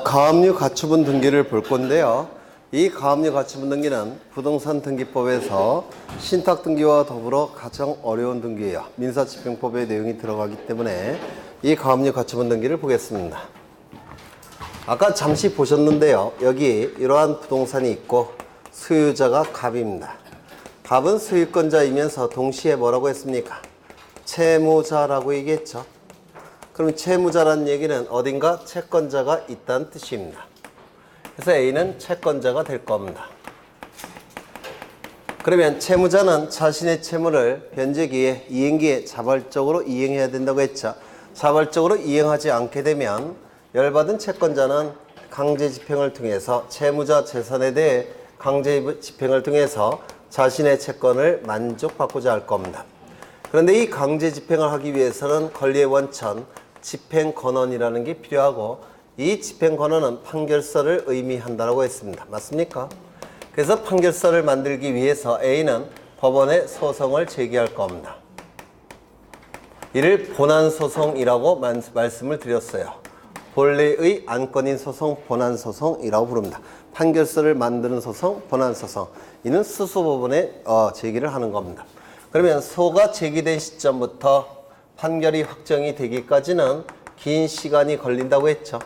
가압류 가처분 등기를 볼 건데요. 이 가압류 가처분 등기는 부동산 등기법에서 신탁 등기와 더불어 가장 어려운 등기예요. 민사집행법의 내용이 들어가기 때문에 이 가압류 가처분 등기를 보겠습니다. 아까 잠시 보셨는데요. 여기 이러한 부동산이 있고 소유자가 갑입니다. 갑은 소유권자이면서 동시에 뭐라고 했습니까? 채무자라고 얘기했죠. 그럼 채무자라는 얘기는 어딘가 채권자가 있다는 뜻입니다. 그래서 A는 채권자가 될 겁니다. 그러면 채무자는 자신의 채무를 변제기에 이행기에 자발적으로 이행해야 된다고 했죠. 자발적으로 이행하지 않게 되면 열받은 채권자는 강제집행을 통해서 채무자 재산에 대해 강제집행을 통해서 자신의 채권을 만족받고자 할 겁니다. 그런데 이 강제집행을 하기 위해서는 권리의 원천, 집행권한이라는 게 필요하고 이 집행권한은 판결서를 의미한다고 했습니다. 맞습니까? 그래서 판결서를 만들기 위해서 A는 법원에 소송을 제기할 겁니다. 이를 본안소송이라고 말씀을 드렸어요. 본래의 안건인 소송, 본안소송이라고 부릅니다. 판결서를 만드는 소송, 본안소송. 이는 수수법원에 제기를 하는 겁니다. 그러면 소가 제기된 시점부터 판결이 확정이 되기까지는 긴 시간이 걸린다고 했죠.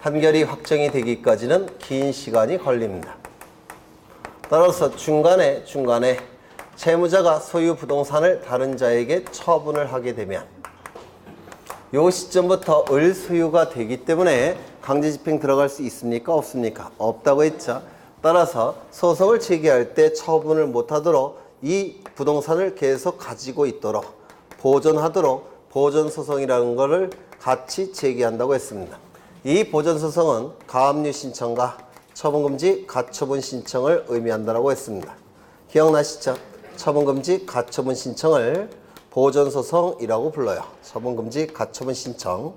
판결이 확정이 되기까지는 긴 시간이 걸립니다. 따라서 중간에 채무자가 소유 부동산을 다른 자에게 처분을 하게 되면 이 시점부터 을 소유가 되기 때문에 강제집행 들어갈 수 있습니까? 없습니까? 없다고 했죠. 따라서 소송을 제기할 때 처분을 못하도록 이 부동산을 계속 가지고 있도록 보존하도록 보존소송이라는 것을 같이 제기한다고 했습니다. 이 보존소송은 가압류 신청과 처분금지 가처분 신청을 의미한다고 했습니다. 기억나시죠? 처분금지 가처분 신청을 보존소송이라고 불러요. 처분금지 가처분 신청.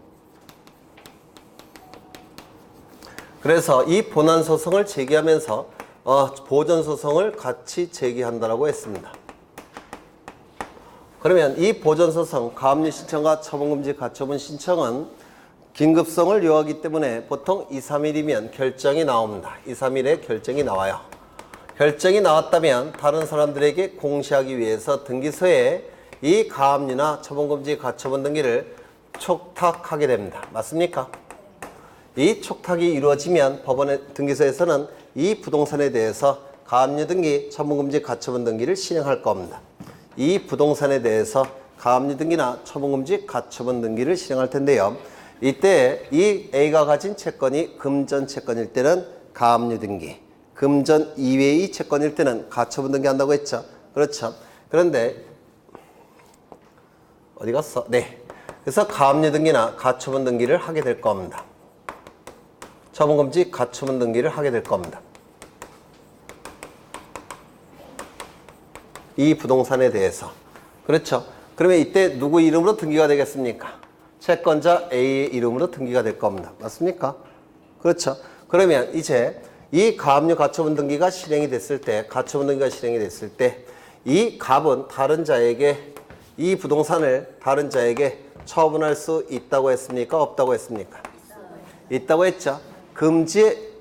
그래서 이 본안소송을 제기하면서 보존소송을 같이 제기한다고 했습니다. 그러면 이 보존소송, 가압류 신청과 처분금지 가처분 신청은 긴급성을 요하기 때문에 보통 2, 3일이면 결정이 나옵니다. 2, 3일에 결정이 나와요. 결정이 나왔다면 다른 사람들에게 공시하기 위해서 등기소에 이 가압류나 처분금지 가처분 등기를 촉탁하게 됩니다. 맞습니까? 이 촉탁이 이루어지면 법원의 등기소에서는 이 부동산에 대해서 가압류 등기, 처분금지 가처분 등기를 실행할 겁니다. 이 부동산에 대해서 가압류 등기나 처분금지 가처분 등기를 실행할 텐데요. 이때 이 A가 가진 채권이 금전 채권일 때는 가압류 등기, 금전 이외의 채권일 때는 가처분 등기 한다고 했죠. 그렇죠. 그런데 어디 갔어? 네. 그래서 가압류 등기나 가처분 등기를 하게 될 겁니다. 처분금지 가처분 등기를 하게 될 겁니다. 이 부동산에 대해서. 그렇죠. 그러면 이때 누구 이름으로 등기가 되겠습니까? 채권자 A의 이름으로 등기가 될 겁니다. 맞습니까? 그렇죠. 그러면 이제 이 가압류 가처분 등기가 실행이 됐을 때, 가처분 등기가 실행이 됐을 때 이 갑은 다른 자에게 이 부동산을 다른 자에게 처분할 수 있다고 했습니까? 없다고 했습니까? 있다고 했죠.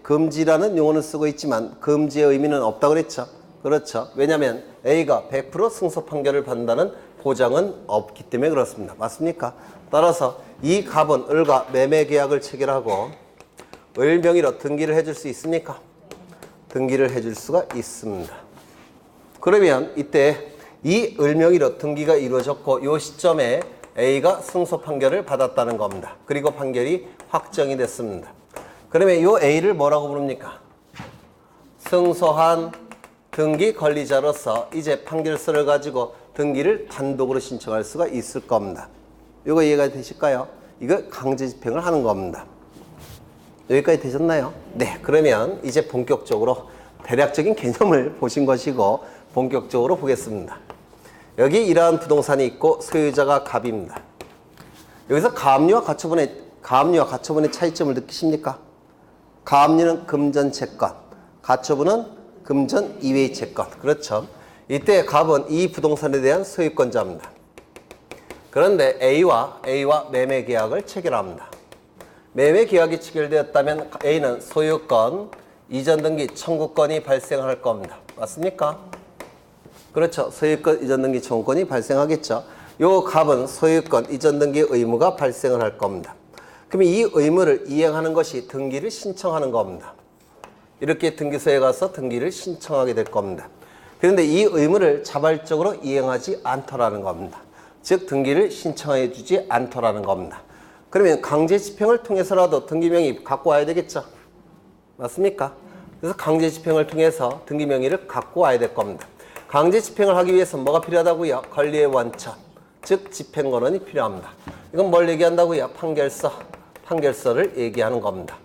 금지라는 용어는 쓰고 있지만 금지의 의미는 없다고 그랬죠. 그렇죠. 왜냐하면 A가 100% 승소 판결을 받는다는 보장은 없기 때문에 그렇습니다. 맞습니까? 따라서 이 갑은 을과 매매 계약을 체결하고 을 명의로 등기를 해줄 수 있습니까? 등기를 해줄 수가 있습니다. 그러면 이때 이 을 명의로 등기가 이루어졌고 이 시점에 A가 승소 판결을 받았다는 겁니다. 그리고 판결이 확정이 됐습니다. 그러면 이 A를 뭐라고 부릅니까? 승소한 등기 권리자로서 이제 판결서를 가지고 등기를 단독으로 신청할 수가 있을 겁니다. 이거 이해가 되실까요? 이거 강제집행을 하는 겁니다. 여기까지 되셨나요? 네. 그러면 이제 본격적으로 대략적인 개념을 보신 것이고 본격적으로 보겠습니다. 여기 이러한 부동산이 있고 소유자가 갑입니다. 여기서 가압류와 가처분의 차이점을 느끼십니까? 가압류는 금전 채권, 가처분은 금전 이외의 채권. 그렇죠. 이때 갑은 이 부동산에 대한 소유권자입니다. 그런데 A와 매매 계약을 체결합니다. 매매 계약이 체결되었다면 A는 소유권, 이전 등기 청구권이 발생할 겁니다. 맞습니까? 그렇죠. 소유권, 이전 등기 청구권이 발생하겠죠. 요 갑은 소유권, 이전 등기 의무가 발생을 할 겁니다. 그럼 이 의무를 이행하는 것이 등기를 신청하는 겁니다. 이렇게 등기소에 가서 등기를 신청하게 될 겁니다. 그런데 이 의무를 자발적으로 이행하지 않더라는 겁니다. 즉 등기를 신청해 주지 않더라는 겁니다. 그러면 강제 집행을 통해서라도 등기명의 갖고 와야 되겠죠. 맞습니까? 그래서 강제 집행을 통해서 등기명의를 갖고 와야 될 겁니다. 강제 집행을 하기 위해서 뭐가 필요하다고요? 권리의 원천, 즉 집행권한이 필요합니다. 이건 뭘 얘기한다고요? 판결서를 얘기하는 겁니다.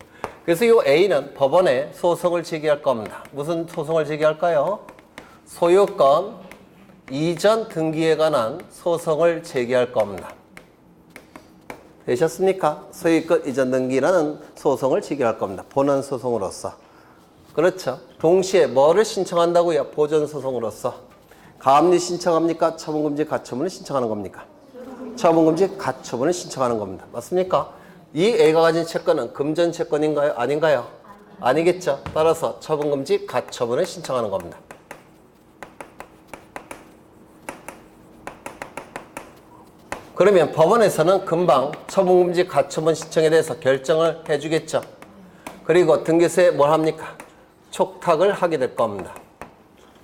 그래서 이 A는 법원에 소송을 제기할 겁니다. 무슨 소송을 제기할까요? 소유권 이전 등기에 관한 소송을 제기할 겁니다. 되셨습니까? 소유권 이전 등기라는 소송을 제기할 겁니다. 본안 소송으로서. 그렇죠. 동시에 뭐를 신청한다고요? 보전 소송으로서. 가압류 신청합니까? 처분금지 가처분을 신청하는 겁니까? 처분금지 가처분을 신청하는 겁니다. 맞습니까? 이 A가 가진 채권은 금전 채권인가요? 아닌가요? 아니겠죠. 따라서 처분금지 가처분을 신청하는 겁니다. 그러면 법원에서는 금방 처분금지 가처분 신청에 대해서 결정을 해주겠죠. 그리고 등기소에 뭘 합니까? 촉탁을 하게 될 겁니다.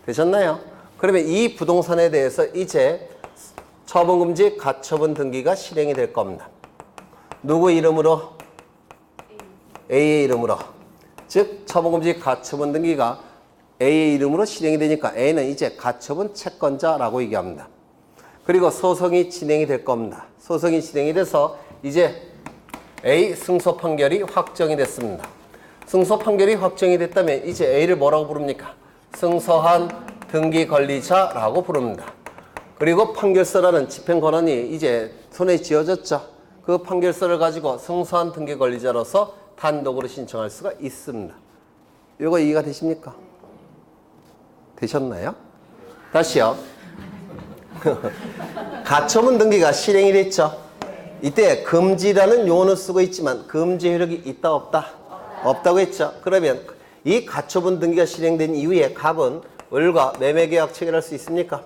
되셨나요? 그러면 이 부동산에 대해서 이제 처분금지 가처분 등기가 실행이 될 겁니다. 누구 이름으로? A의 이름으로. 즉 처분금지 가처분 등기가 A의 이름으로 실행이 되니까 A는 이제 가처분 채권자라고 얘기합니다. 그리고 소송이 진행이 될 겁니다. 소송이 진행이 돼서 이제 A 승소 판결이 확정이 됐습니다. 승소 판결이 확정이 됐다면 이제 A를 뭐라고 부릅니까? 승소한 등기 권리자라고 부릅니다. 그리고 판결서라는 집행 권한이 이제 손에 쥐어졌죠. 그 판결서를 가지고 승소한 등기 권리자로서 단독으로 신청할 수가 있습니다. 이거 이해가 되십니까? 되셨나요? 다시요. 가처분 등기가 실행이 됐죠. 이때 금지라는 용어는 쓰고 있지만 금지 효력이 있다 없다? 없다고 했죠. 그러면 이 가처분 등기가 실행된 이후에 갑은 을과 매매계약 체결할 수 있습니까?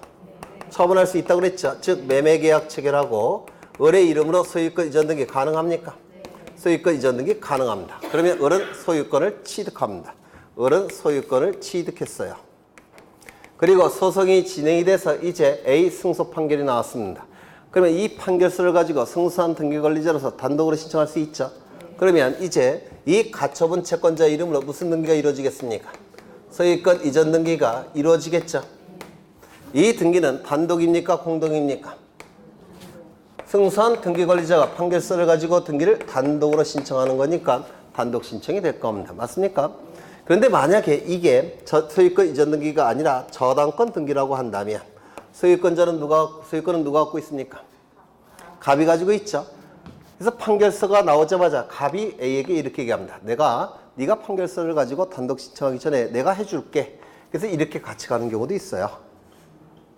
처분할 수 있다고 그랬죠. 즉 매매계약 체결하고 을의 이름으로 소유권 이전 등기 가능합니까? 소유권 이전 등기 가능합니다. 그러면 을은 소유권을 취득합니다. 을은 소유권을 취득했어요. 그리고 소송이 진행이 돼서 이제 A 승소 판결이 나왔습니다. 그러면 이 판결서를 가지고 승소한 등기 권리자로서 단독으로 신청할 수 있죠. 그러면 이제 이 가처분 채권자 이름으로 무슨 등기가 이루어지겠습니까? 소유권 이전 등기가 이루어지겠죠. 이 등기는 단독입니까? 공동입니까? 승소한 등기 권리자가 판결서를 가지고 등기를 단독으로 신청하는 거니까 단독 신청이 될 겁니다. 맞습니까? 그런데 만약에 이게 소유권 이전 등기가 아니라 저당권 등기라고 한다면 소유권은 누가 갖고 있습니까? 갑이 가지고 있죠. 그래서 판결서가 나오자마자 갑이 A에게 이렇게 얘기합니다. 네가 판결서를 가지고 단독 신청하기 전에 내가 해줄게. 그래서 이렇게 같이 가는 경우도 있어요.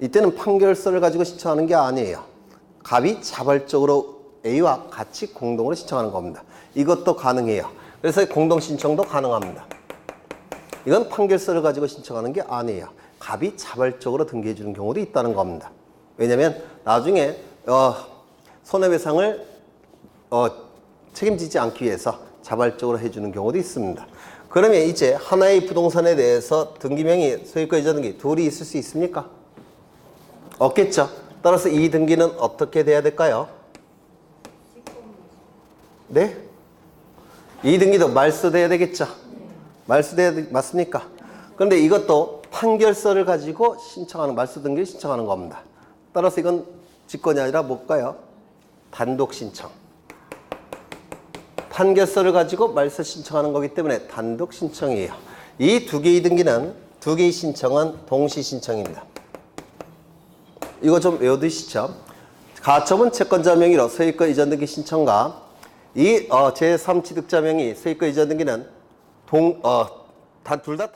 이때는 판결서를 가지고 신청하는 게 아니에요. 갑이 자발적으로 A와 같이 공동으로 신청하는 겁니다. 이것도 가능해요. 그래서 공동 신청도 가능합니다. 이건 판결서를 가지고 신청하는 게 아니에요. 갑이 자발적으로 등기해 주는 경우도 있다는 겁니다. 왜냐하면 나중에 손해배상을 책임지지 않기 위해서 자발적으로 해주는 경우도 있습니다. 그러면 이제 하나의 부동산에 대해서 등기명의, 소유권 이전 등기 둘이 있을 수 있습니까? 없겠죠. 따라서 이 등기는 어떻게 돼야 될까요? 네? 이 등기도 말소돼야 되겠죠. 맞습니까? 그런데 이것도 판결서를 가지고 신청하는, 말소 등기를 신청하는 겁니다. 따라서 이건 직권이 아니라 뭘까요? 단독 신청. 판결서를 가지고 말소 신청하는 거기 때문에 단독 신청이에요. 이 두 개의 등기는, 두 개의 신청은 동시 신청입니다. 이거 좀 외워두시죠. 가처분 채권자 명의로 소유권 이전 등기 신청과 이 제3취득자 명의 소유권 이전 등기는 둘 다